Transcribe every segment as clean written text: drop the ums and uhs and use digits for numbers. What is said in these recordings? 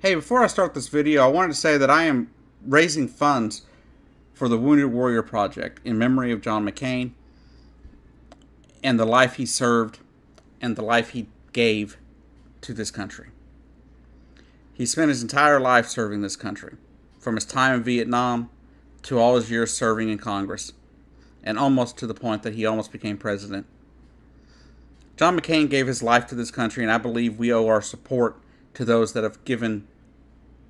Hey, before I start this video, I wanted to say that I am raising funds for the Wounded Warrior Project in memory of John McCain and the life he served and the life he gave to this country. He spent his entire life serving this country, from his time in Vietnam to all his years serving in Congress, and almost to the point that he almost became president. John McCain gave his life to this country, and I believe we owe our support to those that have given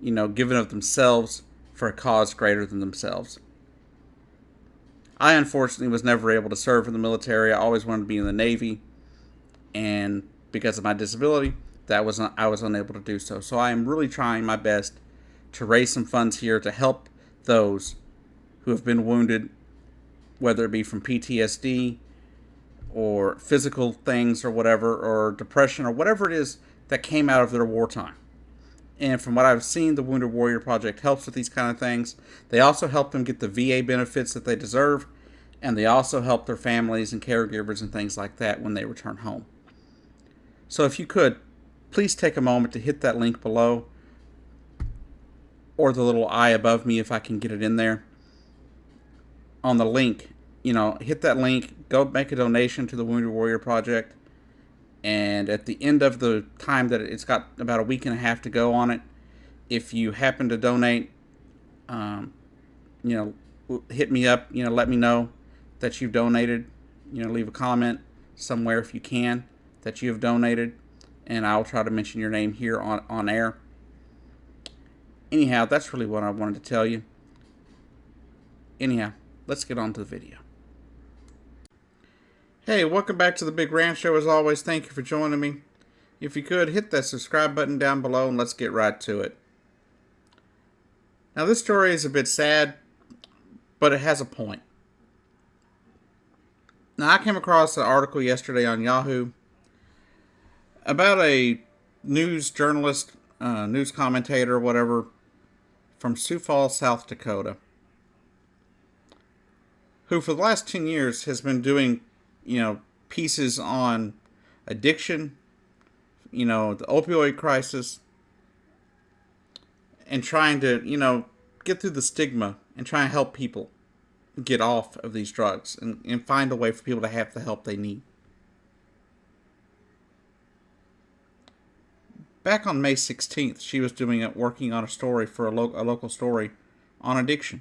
of themselves for a cause greater than themselves. I unfortunately was never able to serve in the military. I always wanted to be in the Navy, and because of my disability, I was unable to do so. So I am really trying my best to raise some funds here to help those who have been wounded, whether it be from PTSD or physical things or whatever, or depression or whatever it is that came out of their wartime. And from what I've seen, the Wounded Warrior Project helps with these kind of things. They also help them get the VA benefits that they deserve, and they also help their families and caregivers and things like that when they return home. So if you could, please take a moment to hit that link below, or the little I above me if I can get it in there. On the link, hit that link, go make a donation to the Wounded Warrior Project. And at the end of the time that it's got about a week and a half to go on it, if you happen to donate, hit me up, let me know that you've donated, leave a comment somewhere if you can that you have donated, and I'll try to mention your name here on air. Anyhow, that's really what I wanted to tell you. Anyhow, let's get on to the video. Hey, welcome back to the Big Rant Show. As always, thank you for joining me. If you could, hit that subscribe button down below and let's get right to it. Now, this story is a bit sad, but it has a point. Now, I came across an article yesterday on Yahoo about a news journalist, news commentator, whatever, from Sioux Falls, South Dakota, who for the last 10 years has been doing pieces on addiction, the opioid crisis, and trying to, get through the stigma and try and help people get off of these drugs and find a way for people to have the help they need. Back on May 16th, she was working on a story for a local story on addiction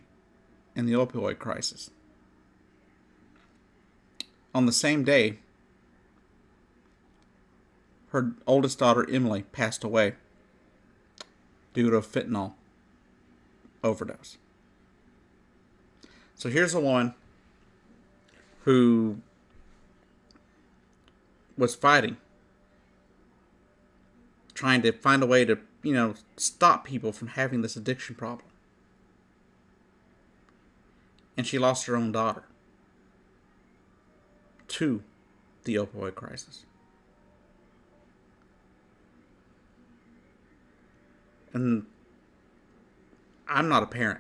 and the opioid crisis. On the same day, her oldest daughter, Emily, passed away due to a fentanyl overdose. So here's a woman who was fighting, trying to find a way to, stop people from having this addiction problem. And she lost her own daughter to the opioid crisis. And I'm not a parent,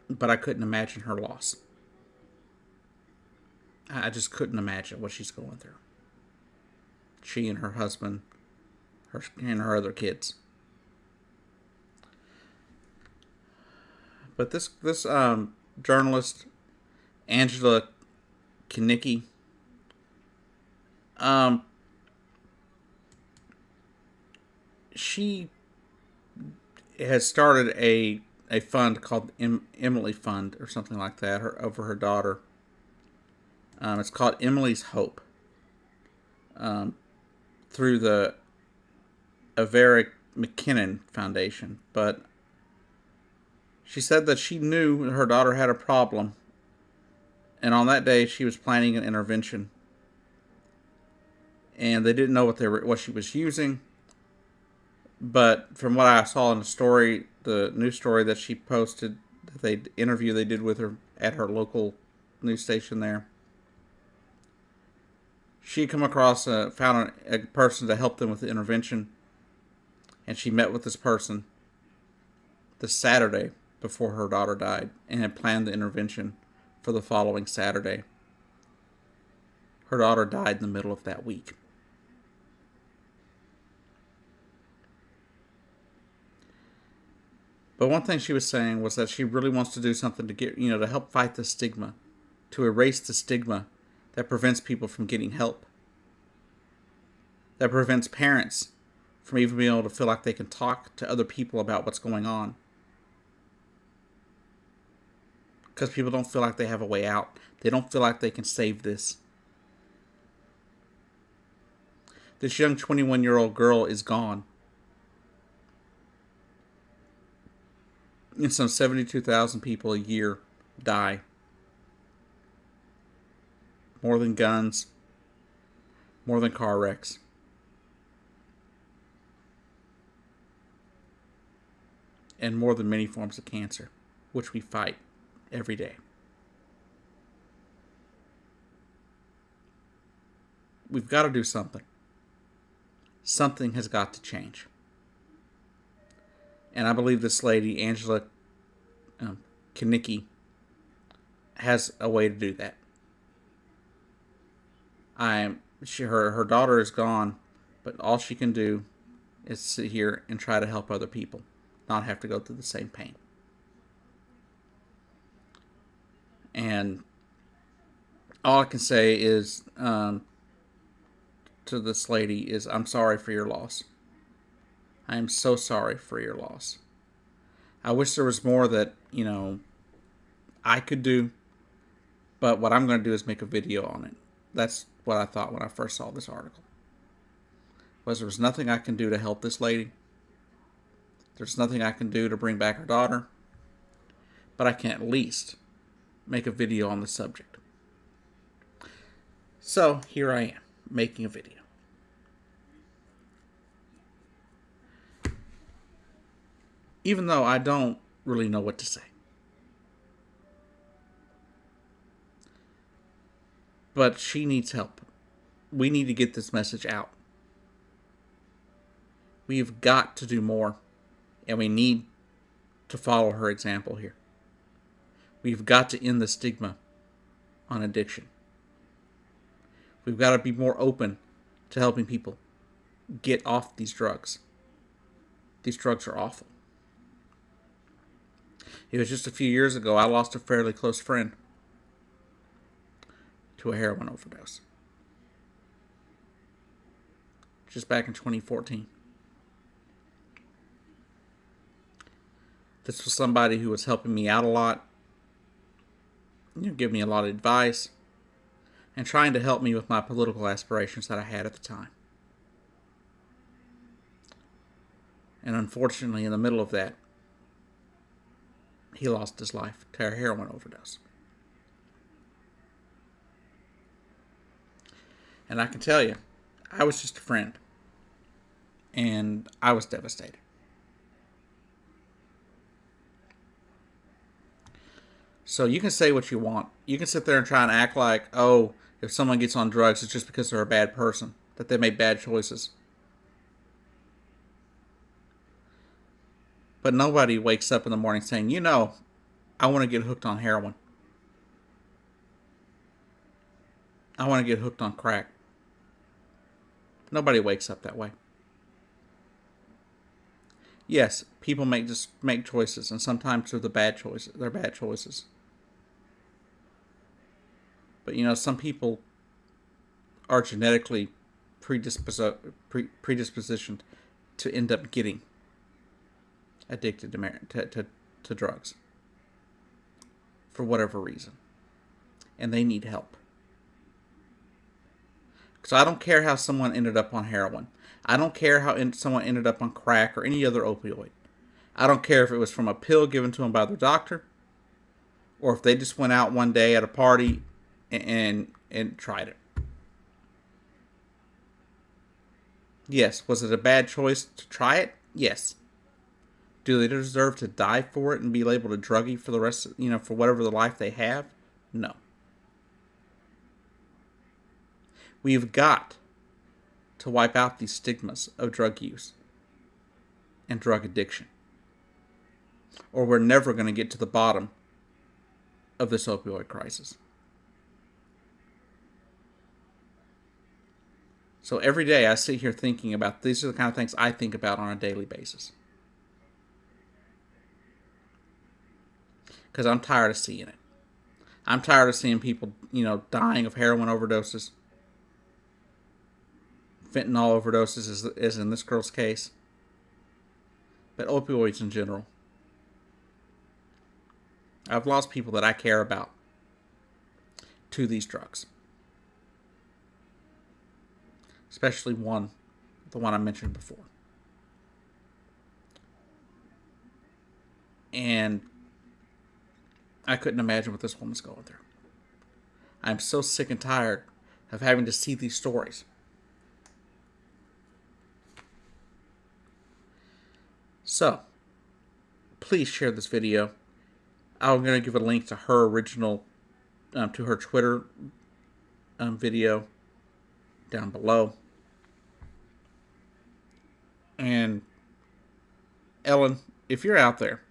but I couldn't imagine her loss. I just couldn't imagine what she's going through. She and her husband, and her other kids. But this journalist, Angela Kennecke, she has started a fund called Emily Fund or something like that over her daughter. It's called Emily's Hope, through the Averick McKinnon Foundation. But she said that she knew her daughter had a problem, and on that day she was planning an intervention, and they didn't know what she was using. But from what I saw in the story, the news story that she posted, the interview they did with her at her local news station there, she come across, found a person to help them with the intervention, and she met with this person the Saturday before her daughter died and had planned the intervention for the following Saturday. Her daughter died in the middle of that week. But one thing she was saying was that she really wants to do something to get, to help fight the stigma, to erase the stigma that prevents people from getting help, that prevents parents from even being able to feel like they can talk to other people about what's going on. Because people don't feel like they have a way out. They don't feel like they can save this. This young 21-year-old girl is gone. And some 72,000 people a year die. More than guns. More than car wrecks. And more than many forms of cancer, which we fight every day. We've got to do something. Something has got to change. And I believe this lady, Angela Kennecke, has a way to do that. Her daughter is gone, but all she can do is sit here and try to help other people, not have to go through the same pain. And all I can say is to this lady is, I'm sorry for your loss. I am so sorry for your loss. I wish there was more that, I could do, but what I'm going to do is make a video on it. That's what I thought when I first saw this article. There was nothing I can do to help this lady. There's nothing I can do to bring back her daughter. But I can at least make a video on the subject. So here I am, making a video. Even though I don't really know what to say. But she needs help. We need to get this message out. We've got to do more. And we need to follow her example here. We've got to end the stigma on addiction. We've got to be more open to helping people get off these drugs. These drugs are awful. It was just a few years ago I lost a fairly close friend to a heroin overdose. Just back in 2014. This was somebody who was helping me out a lot, giving me a lot of advice, and trying to help me with my political aspirations that I had at the time. And unfortunately, in the middle of that, he lost his life to a heroin overdose. And I can tell you, I was just a friend. And I was devastated. So you can say what you want. You can sit there and try and act like, oh, if someone gets on drugs, it's just because they're a bad person, that they made bad choices. But nobody wakes up in the morning saying, I want to get hooked on heroin. I want to get hooked on crack. Nobody wakes up that way. Yes, people make choices, and sometimes they're bad choices. But some people are genetically predispositioned to end up getting addicted to drugs for whatever reason, and they need help. So I don't care how someone ended up on heroin. I don't care how someone ended up on crack or any other opioid. I don't care if it was from a pill given to them by their doctor, or if they just went out one day at a party and tried it. Yes, was it a bad choice to try it? Yes. Do they deserve to die for it and be labeled a druggie for the rest, for whatever the life they have? No. We've got to wipe out these stigmas of drug use and drug addiction, or we're never going to get to the bottom of this opioid crisis. So every day I sit here thinking about, these are the kind of things I think about on a daily basis. because I'm tired of seeing it. I'm tired of seeing people, dying of heroin overdoses, fentanyl overdoses, as in this girl's case, but opioids in general. I've lost people that I care about to these drugs, especially the one I mentioned before. And I couldn't imagine what this woman's going through. I'm so sick and tired of having to see these stories. So, please share this video. I'm going to give a link to her original, to her Twitter video down below. And Ellen, if you're out there,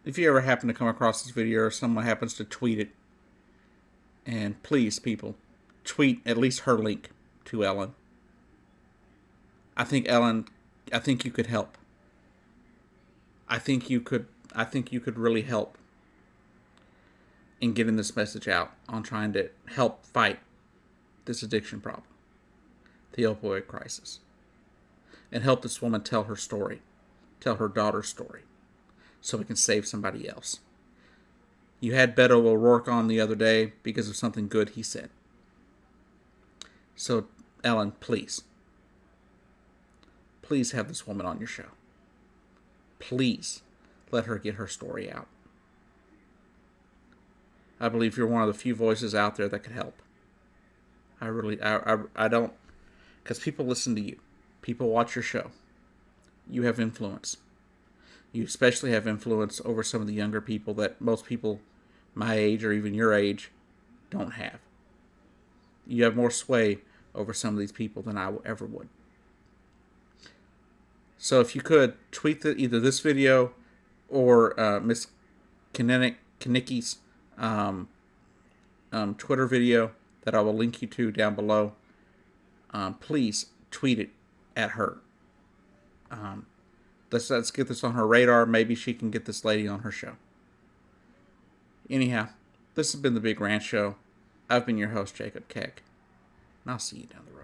if you ever happen to come across this video or someone happens to tweet it, and please, people, tweet at least her link to Ellen. Ellen, I think you could help. I think you could really help in getting this message out on trying to help fight this addiction problem, the opioid crisis, and help this woman tell her story, tell her daughter's story, so we can save somebody else. You had Beto O'Rourke on the other day because of something good he said. So, Ellen, please have this woman on your show. Please let her get her story out. I believe you're one of the few voices out there that could help. I don't, because people listen to you. People watch your show. You have influence. You especially have influence over some of the younger people that most people my age or even your age don't have. You have more sway over some of these people than I ever would. So if you could, tweet either this video or Miss Kennecke's Twitter video that I will link you to down below. Please tweet it at her. Let's get this on her radar. Maybe she can get this lady on her show. Anyhow, this has been the Big Ranch Show. I've been your host, Jacob Keck, and I'll see you down the road.